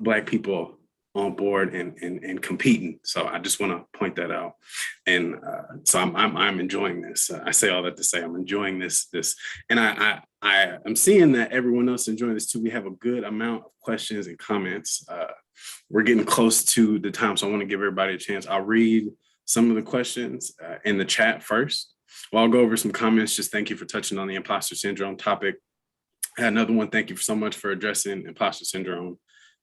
Black people on board and competing. So I just want to point that out. And so I'm enjoying this. I say all that to say I'm enjoying this, and I'm seeing that everyone else is enjoying this too. We have a good amount of questions and comments. We're getting close to the time, so I want to give everybody a chance. I'll read some of the questions in the chat first. Well, I'll go over some comments. Just thank you for touching on the imposter syndrome topic. I had another one. Thank you so much for addressing imposter syndrome.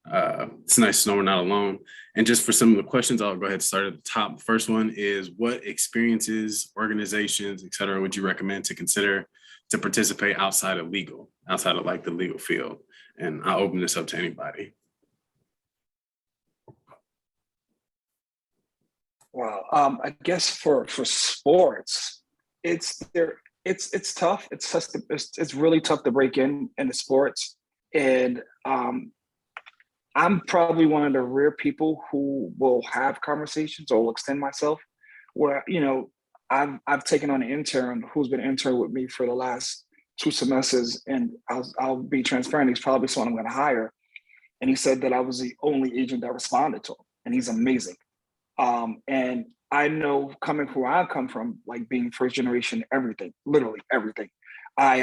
It's nice to know we're not alone. And just for some of the questions, I'll go ahead and start at the top. The first one is, what experiences, organizations, et cetera, would you recommend to consider to participate outside of like the legal field? And I'll open this up to anybody. Wow. I guess for sports, it's tough. It's really tough to break into sports, and I'm probably one of the rare people who will have conversations or will extend myself. Where I've taken on an intern who's been an intern with me for the last 2 semesters, and I'll be transparent. He's probably someone I'm going to hire. And he said that I was the only agent that responded to him, and he's amazing. And I know, coming from where I come from, like being first generation, everything, literally everything, I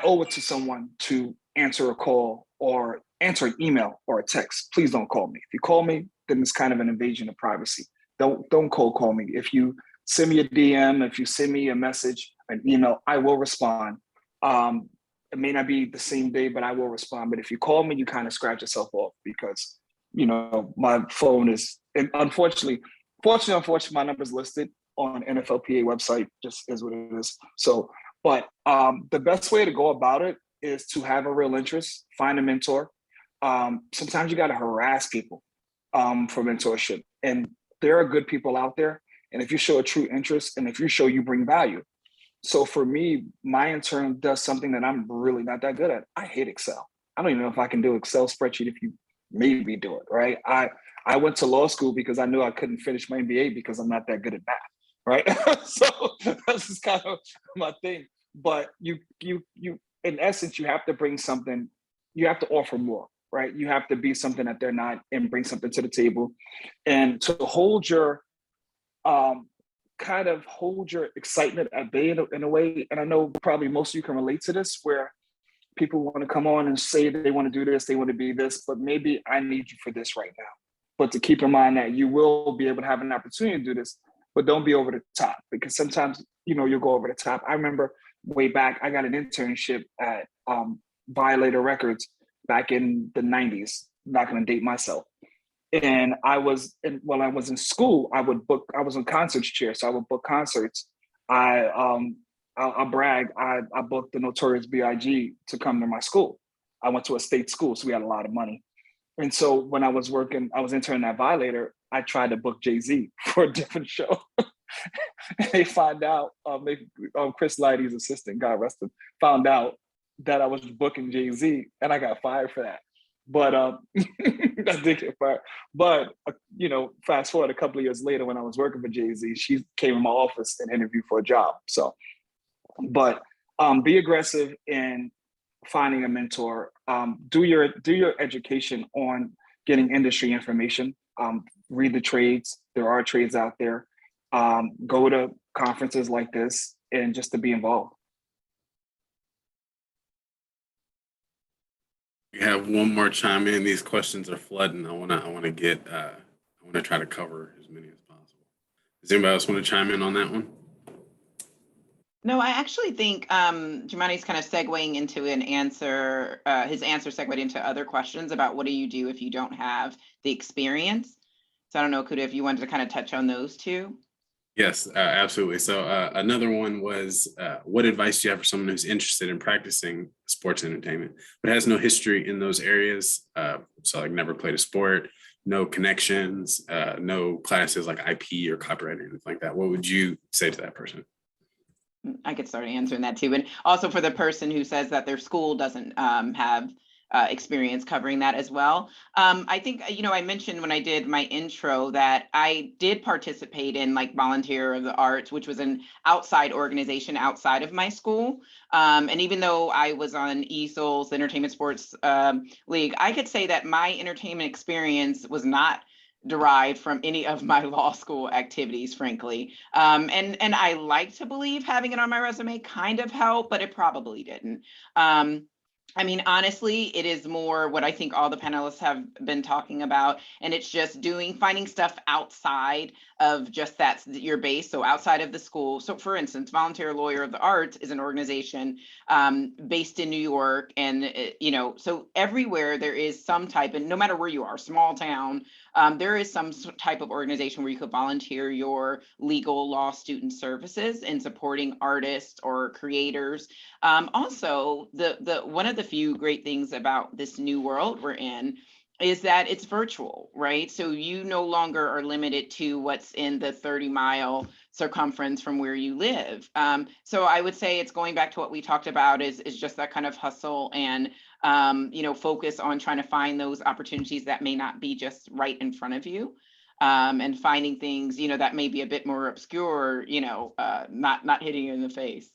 owe it to someone to answer a call or answer an email or a text. Please don't call me. If you call me, then it's kind of an invasion of privacy. Don't cold call me. If you send me a DM, if you send me a message, an email, I will respond. It may not be the same day, but I will respond. But if you call me, you kind of scratch yourself off, because, you know, my phone is, and unfortunately, my number's listed on NFLPA website, just is what it is. So, but the best way to go about it is to have a real interest, find a mentor. Sometimes you got to harass people for mentorship, and there are good people out there. And if you show a true interest, and if you show you bring value. So for me, my intern does something that I'm really not that good at. I hate Excel. I don't even know if I can do Excel spreadsheet if you made me do it, right? I went to law school because I knew I couldn't finish my MBA because I'm not that good at math, right? So that's just kind of my thing. But you in essence, you have to bring something, you have to offer more, right? You have to be something that they're not and bring something to the table. And to hold your kind of hold your excitement at bay in a way. And I know probably most of you can relate to this, where people want to come on and say that they want to do this, they want to be this, but maybe I need you for this right now. But to keep in mind that you will be able to have an opportunity to do this, but don't be over the top, because sometimes, you know, you'll go over the top. I remember way back, I got an internship at Violator Records back in the 90s. I'm not going to date myself. And while I was in school, I was on concerts chair. So I would book concerts. I'll brag, I booked the Notorious B.I.G. to come to my school. I went to a state school, so we had a lot of money. And so when I was interning at Violator, I tried to book Jay-Z for a different show. And they find out, Chris Lighty's assistant, God rest him, found out that I was booking Jay-Z, and I got fired for that. But I did get fired. But you know, fast forward a couple of years later, when I was working for Jay-Z, she came in my office and interviewed for a job. So, but be aggressive in finding a mentor. Do your education on getting industry information. Read the trades. There are trades out there. Go to conferences like this, and just to be involved. We have one more chime in. These questions are flooding. I want to try to cover as many as possible. Does anybody else want to chime in on that one? No, I actually think Jumani's kind of segueing into an answer. His answer segued into other questions about what do you do if you don't have the experience. So I don't know, Kuda, if you wanted to kind of touch on those two. Yes, absolutely. So another one was, what advice do you have for someone who's interested in practicing sports entertainment, but has no history in those areas? So like never played a sport, no connections, no classes like IP or copyright or anything like that. What would you say to that person? I could start answering that too. And also for the person who says that their school doesn't have experience covering that as well. I think, you know, I mentioned when I did my intro that I did participate in like Volunteer of the Arts, which was an outside organization outside of my school. And even though I was on ESOL's Entertainment Sports League, I could say that my entertainment experience was not derived from any of my law school activities, frankly. And I like to believe having it on my resume kind of helped, but it probably didn't. I mean, honestly, it is more what I think all the panelists have been talking about, and it's just finding stuff outside of just your base, so outside of the school. So for instance, Volunteer Lawyer of the Arts is an organization based in New York, and you know, so everywhere there is some type, and no matter where you are, small town, there is some type of organization where you could volunteer your legal law student services in supporting artists or creators. Also, the one of the few great things about this new world we're in is that it's virtual, right? So you no longer are limited to what's in the 30-mile circumference from where you live. So I would say it's going back to what we talked about is just that kind of hustle and you know, focus on trying to find those opportunities that may not be just right in front of you. And finding things, you know, that may be a bit more obscure, you know, not hitting you in the face.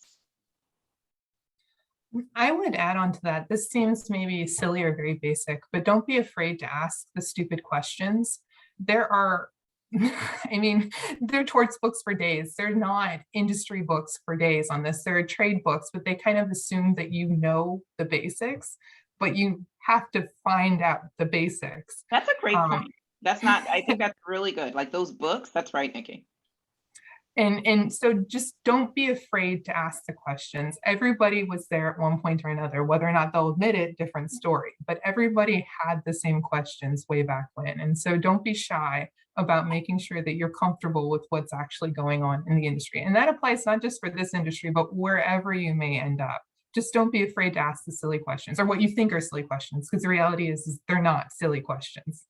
I would add on to that. This seems maybe silly or very basic, but don't be afraid to ask the stupid questions. There are, I mean, there are torts books for days. They're not industry books for days on this. There are trade books, but they kind of assume that you know the basics, but you have to find out the basics. That's a great point. That's not, I think that's really good. Like those books, that's right, Nikki. And so just don't be afraid to ask the questions. Everybody was there at one point or another, whether or not they'll admit it, different story, but everybody had the same questions way back when. And so don't be shy about making sure that you're comfortable with what's actually going on in the industry. And that applies not just for this industry, but wherever you may end up. Just don't be afraid to ask the silly questions or what you think are silly questions, because the reality is they're not silly questions.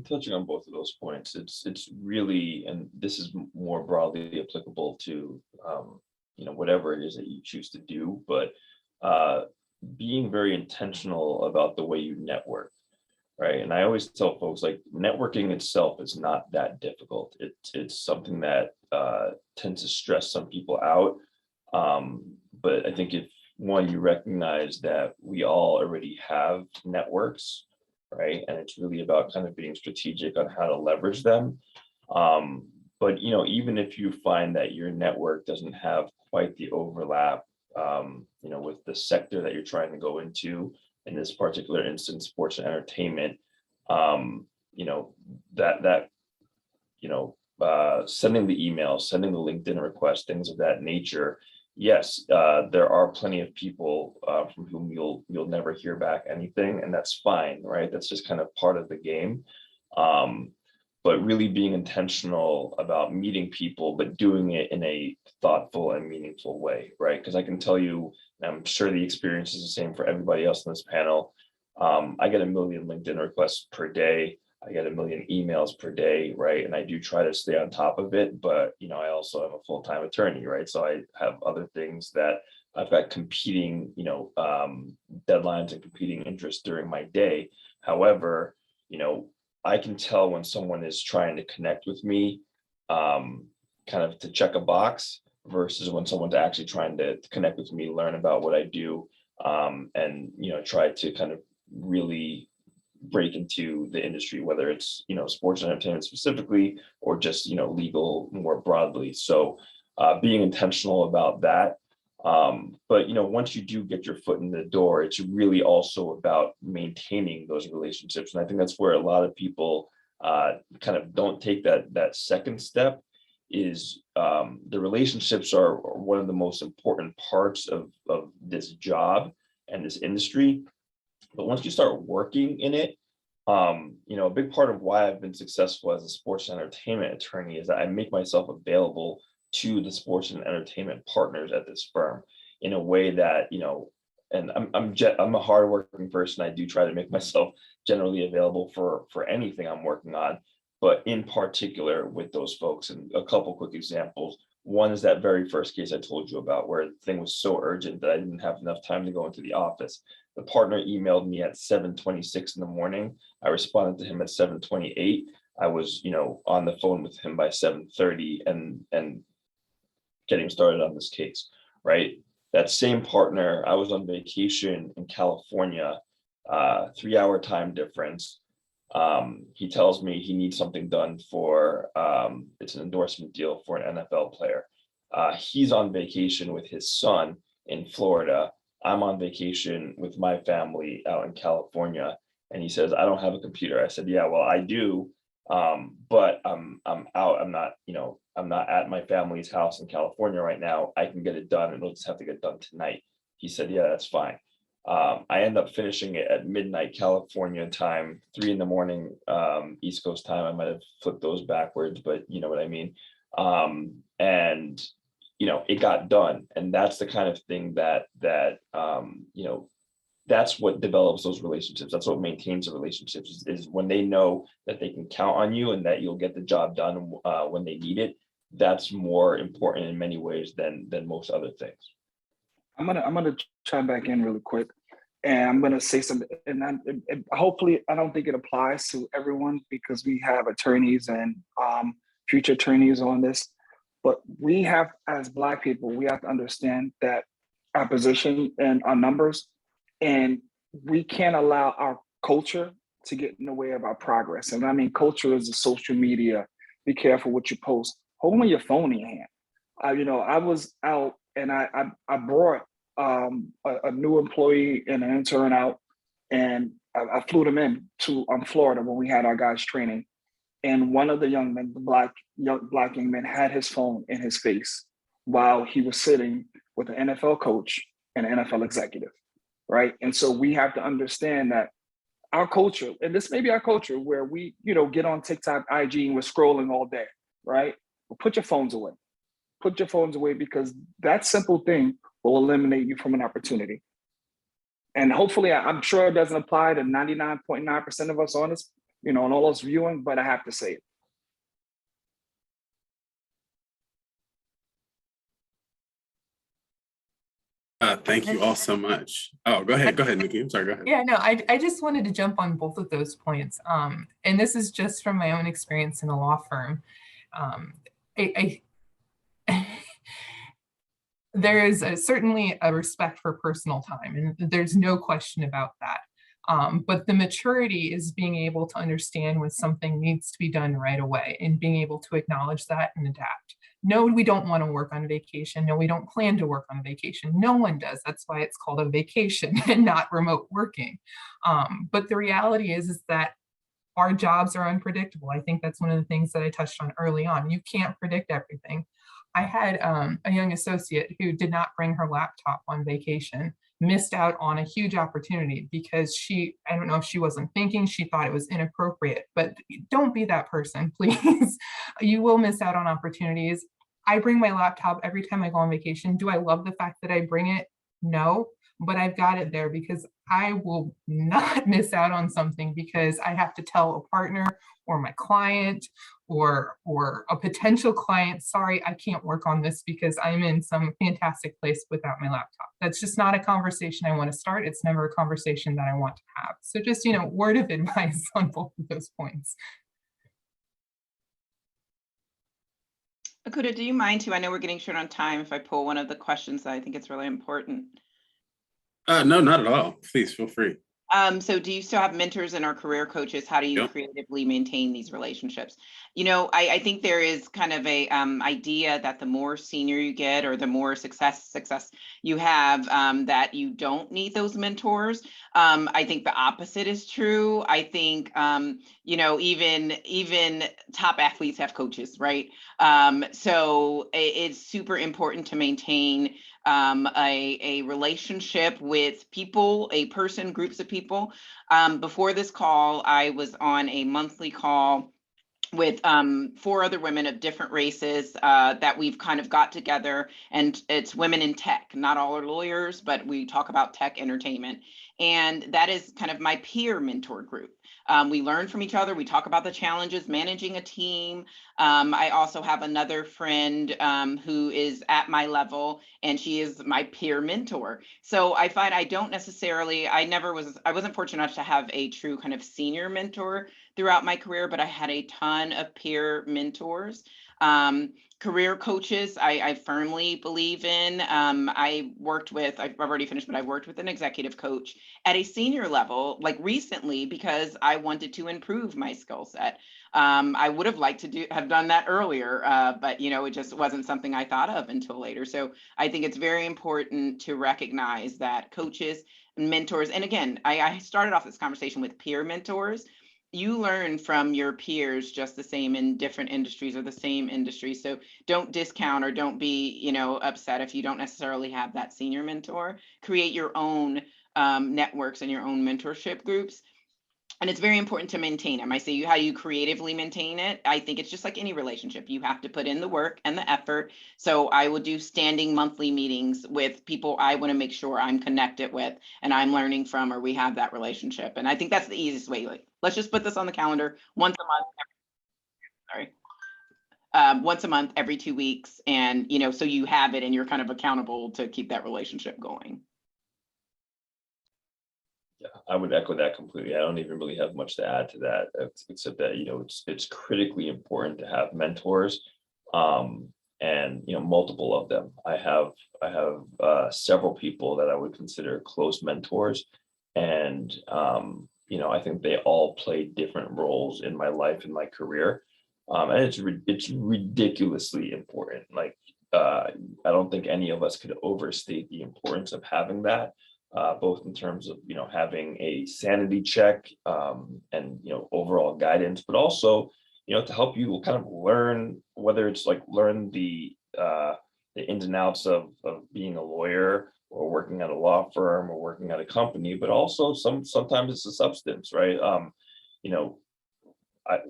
Touching on both of those points, it's really, and this is more broadly applicable to whatever it is that you choose to do, but being very intentional about the way you network, right? And I always tell folks, like, networking itself is not that difficult. It's something that tends to stress some people out, but I think if one, you recognize that we all already have networks, right? And it's really about kind of being strategic on how to leverage them. But even if you find that your network doesn't have quite the overlap, with the sector that you're trying to go into, in this particular instance, sports and entertainment, sending the email, sending the LinkedIn request, things of that nature. Yes, there are plenty of people from whom you'll never hear back anything, and that's fine, right? That's just kind of part of the game. But really being intentional about meeting people, but doing it in a thoughtful and meaningful way, right? Because I can tell you, and I'm sure the experience is the same for everybody else in this panel. I get 1 million LinkedIn requests per day. I get 1 million emails per day, right? And I do try to stay on top of it, but I also am a full-time attorney, right? So I have other things that I've got competing, deadlines and competing interests during my day. However, I can tell when someone is trying to connect with me, kind of to check a box, versus when someone's actually trying to connect with me, learn about what I do, and try to kind of really break into the industry, whether it's sports and entertainment specifically, or just legal more broadly. So being intentional about that. But once you do get your foot in the door, it's really also about maintaining those relationships. And I think that's where a lot of people kind of don't take that second step. Is the relationships are one of the most important parts of this job and this industry. But once you start working in it, a big part of why I've been successful as a sports and entertainment attorney is that I make myself available to the sports and entertainment partners at this firm in a way that, and I'm a hardworking person. I do try to make myself generally available for anything I'm working on, but in particular with those folks. And a couple quick examples. One is that very first case I told you about, where the thing was so urgent that I didn't have enough time to go into the office. The partner emailed me at 7:26 in the morning. I responded to him at 7:28. I was, on the phone with him by 7:30 and getting started on this case, right? That same partner, I was on vacation in California, 3-hour time difference. He tells me he needs something done for, it's an endorsement deal for an NFL player. He's on vacation with his son in Florida. I'm on vacation with my family out in California. And he says, I don't have a computer. I said, yeah, well, I do. But I'm out. I'm not at my family's house in California right now. I can get it done. It'll just have to get done tonight. He said, yeah, that's fine. I end up finishing it at midnight California time, 3 a.m. East Coast time. I might have flipped those backwards, but you know what I mean. And it got done, and that's the kind of thing that that's what develops those relationships. That's what maintains the relationships is when they know that they can count on you and that you'll get the job done when they need it. That's more important in many ways than most other things. I'm gonna chime back in really quick, and I'm gonna say something. And hopefully, I don't think it applies to everyone because we have attorneys and future attorneys on this. But we have, as Black people, we have to understand that our position and our numbers, and we can't allow our culture to get in the way of our progress. And I mean, culture is the social media. Be careful what you post. Hold on your phone in your hand. I was out and I brought a new employee and an intern out, and I flew them in to Florida when we had our guys training. And one of the young men, the black young man, had his phone in his face while he was sitting with an NFL coach and an NFL executive, right? And so we have to understand that our culture, and this may be our culture, where we, get on TikTok, IG, and we're scrolling all day, right? Well, put your phones away. Put your phones away, because that simple thing will eliminate you from an opportunity. And hopefully, I'm sure it doesn't apply to 99.9% of us on this, and all us viewing, but I have to say it. Thank you all so much. Oh, go ahead, Nikki. I'm sorry, go ahead. Yeah, no, I just wanted to jump on both of those points. And this is just from my own experience in a law firm. There is certainly a respect for personal time, and there's no question about that. But the maturity is being able to understand when something needs to be done right away and being able to acknowledge that and adapt. No, we don't want to work on vacation. No, we don't plan to work on vacation. No one does. That's why it's called a vacation and not remote working. But the reality is that our jobs are unpredictable. I think that's one of the things that I touched on early on. You can't predict everything. I had a young associate who did not bring her laptop on vacation, missed out on a huge opportunity because I don't know if she wasn't thinking, she thought it was inappropriate, but don't be that person, please. You will miss out on opportunities. I bring my laptop every time I go on vacation. Do I love the fact that I bring it? No, but I've got it there because I will not miss out on something because I have to tell a partner or my client or a potential client, sorry, I can't work on this because I'm in some fantastic place without my laptop. That's just not a conversation I want to start. It's never a conversation that I want to have. So just, word of advice on both of those points. Akuda, do you mind too? I know we're getting short on time. If I pull one of the questions that I think it's really important. No, not at all. Please feel free. So do you still have mentors and or career coaches? How do you creatively maintain these relationships? I think there is kind of a idea that the more senior you get or the more success you have, that you don't need those mentors. I think the opposite is true. I think, even top athletes have coaches, right? So it's super important to maintain a relationship with people, groups of people. Before this call, I was on a monthly call with 4 other women of different races that we've kind of got together, and it's women in tech. Not all are lawyers, but we talk about tech entertainment. And that is kind of my peer mentor group. We learn from each other. We talk about the challenges, managing a team. I also have another friend who is at my level, and she is my peer mentor. So I find I wasn't fortunate enough to have a true kind of senior mentor throughout my career, but I had a ton of peer mentors. Career coaches, I firmly believe in. I've already finished, but I've worked with an executive coach at a senior level, like recently, because I wanted to improve my skill set. I would have liked to have done that earlier, but it just wasn't something I thought of until later. So I think it's very important to recognize that coaches and mentors, and again, I started off this conversation with peer mentors. You learn from your peers just the same in different industries or the same industry. So don't discount or don't be, upset if you don't necessarily have that senior mentor. Create your own networks and your own mentorship groups. And it's very important to maintain them. I say how you creatively maintain it. I think it's just like any relationship. You have to put in the work and the effort. So I will do standing monthly meetings with people I want to make sure I'm connected with and I'm learning from, or we have that relationship. And I think that's the easiest way. Like, let's just put this on the calendar once a month. Once a month, every 2 weeks. And, so you have it and you're kind of accountable to keep that relationship going. Yeah, I would echo that completely. I don't even really have much to add to that, except that, it's critically important to have mentors. and multiple of them. I have several people that I would consider close mentors, and I think they all play different roles in my life and my career, and it's ridiculously important. Like I don't think any of us could overstate the importance of having that, both in terms of having a sanity check, and overall guidance, but also to help you kind of learn, whether it's like learn the ins and outs of being a lawyer or working at a law firm or working at a company, but also sometimes it's a substance, right?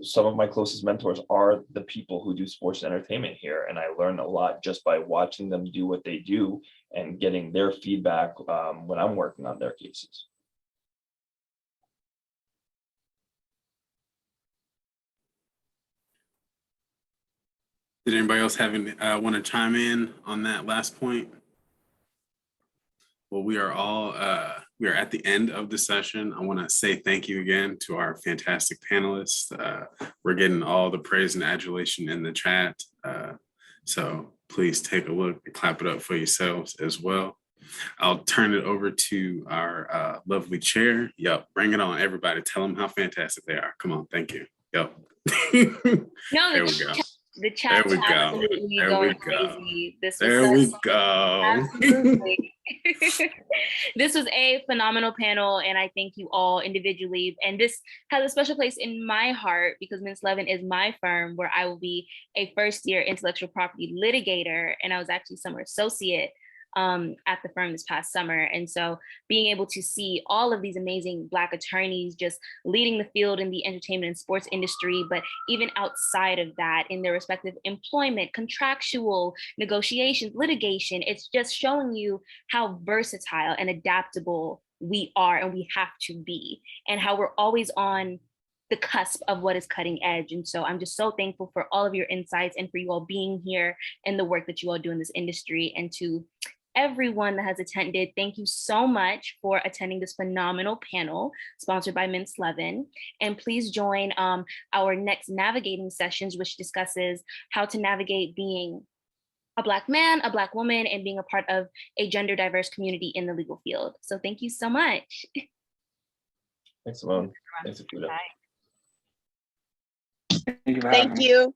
Some of my closest mentors are the people who do sports entertainment here, and I learn a lot just by watching them do what they do and getting their feedback when I'm working on their cases. Did anybody else want to chime in on that last point? Well, we are at the end of the session. I want to say thank you again to our fantastic panelists. We're getting all the praise and adulation in the chat. So please take a look and clap it up for yourselves as well. I'll turn it over to our lovely chair. Yep, bring it on, everybody. Tell them how fantastic they are. Come on, thank you. Yep. No, there we go. The chat There we go. absolutely There going we go. crazy. There we go. Absolutely. This was a phenomenal panel, and I thank you all individually. And this has a special place in my heart because Mintz Levin is my firm, where I will be a first-year intellectual property litigator, and I was actually summer associate at the firm this past summer. And so being able to see all of these amazing Black attorneys just leading the field in the entertainment and sports industry, but even outside of that, in their respective employment, contractual negotiations, litigation, it's just showing you how versatile and adaptable we are and we have to be, and how we're always on the cusp of what is cutting edge. And so I'm just so thankful for all of your insights and for you all being here and the work that you all do in this industry. And to everyone that has attended, thank you so much for attending this phenomenal panel sponsored by Mintz Levin. And please join our next navigating sessions, which discusses how to navigate being a Black man, a Black woman, and being a part of a gender diverse community in the legal field. So thank you so much. Thanks, Simone. Thanks, Akuda. Thank you.